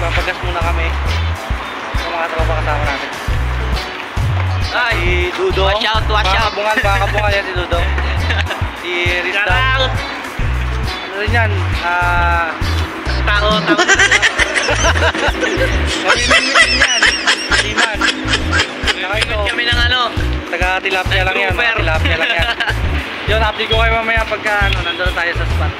Magpapagas muna kami sa mga tropa kasama natin. Ay, Si Dudong. watch out, watch out. Mga kabungan yan si Dudong. Si Rizda. Sarang! Ano rin yan? Tao. Mamimingin yan. Siman. Ikot kami ng ano. Taga tilapia lang yan. Grouper. Tilapia lang yan. Yun, update ko kayo mamaya pagka nandun tayo sa spot.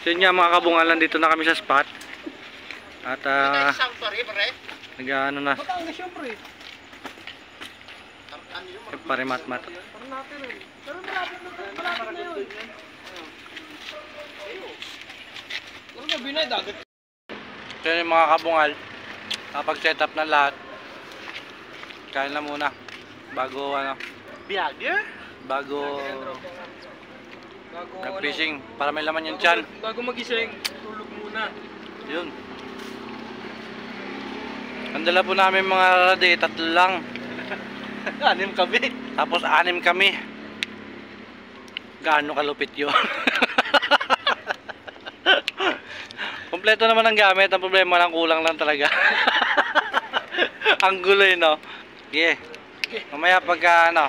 So yun nga mga kabungalan, dito na kami sa spot. At nag-ano na. Pare-mat-mat. So yun yung mga kabungal, kapag-set up na lahat, kain na muna bago ano, bago nag-fishing para may laman yung tiyan. Bago magising, tulog muna. Yun. Ang dala po namin mga rade, 3 lang. 6 kami. Tapos 6 kami. Gaano kalupit yun? Kompleto naman ang gamit. Ang problema lang, kulang lang talaga. Ang guloy, no? Yeah. Mamaya pagka ano,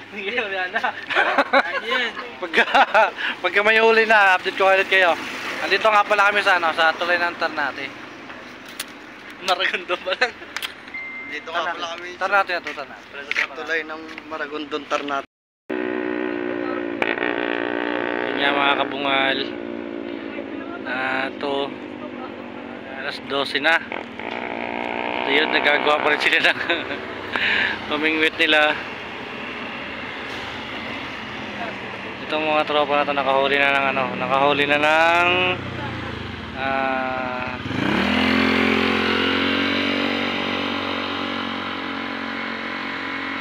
pagka may huli na, update ko ulit kayo. Andito nga pala kami sa ano, sa tulay ng Ternate. Maragondon pa lang. Dito nga pala kami sa Ternate na to, Ternate. tulay ng Maragondon, Ternate. Yun nga mga kabungal. Ito alas 12 na. So yun, nagagawa pa rin sila ng pamingwit nila. Itong mga tropa na ito nakahuli na ng ano, nakahuli na ng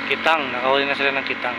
kitang, nakahuli na sila ng kitang.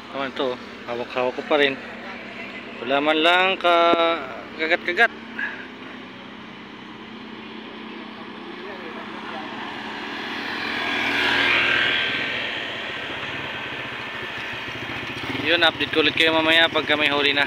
Naman ito, hawak-hawak ko pa rin. Wala man lang kagat-kagat. Yun, update ko ulit kayo mamaya pagka may huli na.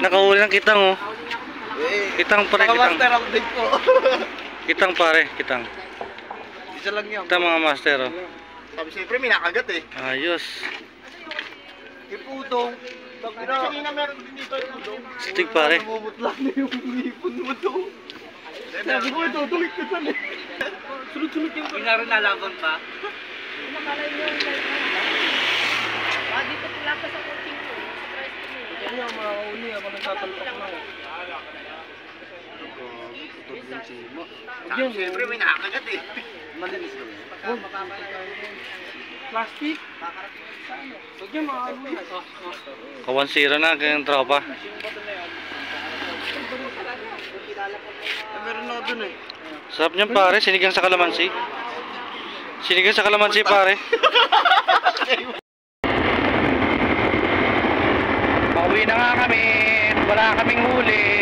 Nakahuli ng kitang oh. Kitang pare, kitang. Master update po. Kitang pare, kitang. Isa lang yan. Kitang mga master oh. Sabi siyempre, may nakagat eh. Ayos. Ipudong. Kanina meron din dito yung udong. Stick pare. Namumutla na yung ngipon mo to. Sabi ko, ito, tulik ka saan eh. Sunod-sunod yung Kunyari nalaban pa. Dito pula ka sa coaching ko. Sa press ko. Yan yung mauli ako nagtatalpak na. Sabi siyempre, may nakagat eh. Malinis lang. Plastic. Huwag niya makakalo. Kawan zero na kayong tropa. Meron na dun eh. Sarap niyan pare, sinigang sa kalamansi. Sinigang sa kalamansi pare. Pauwi na nga kami. Wala kaming huli.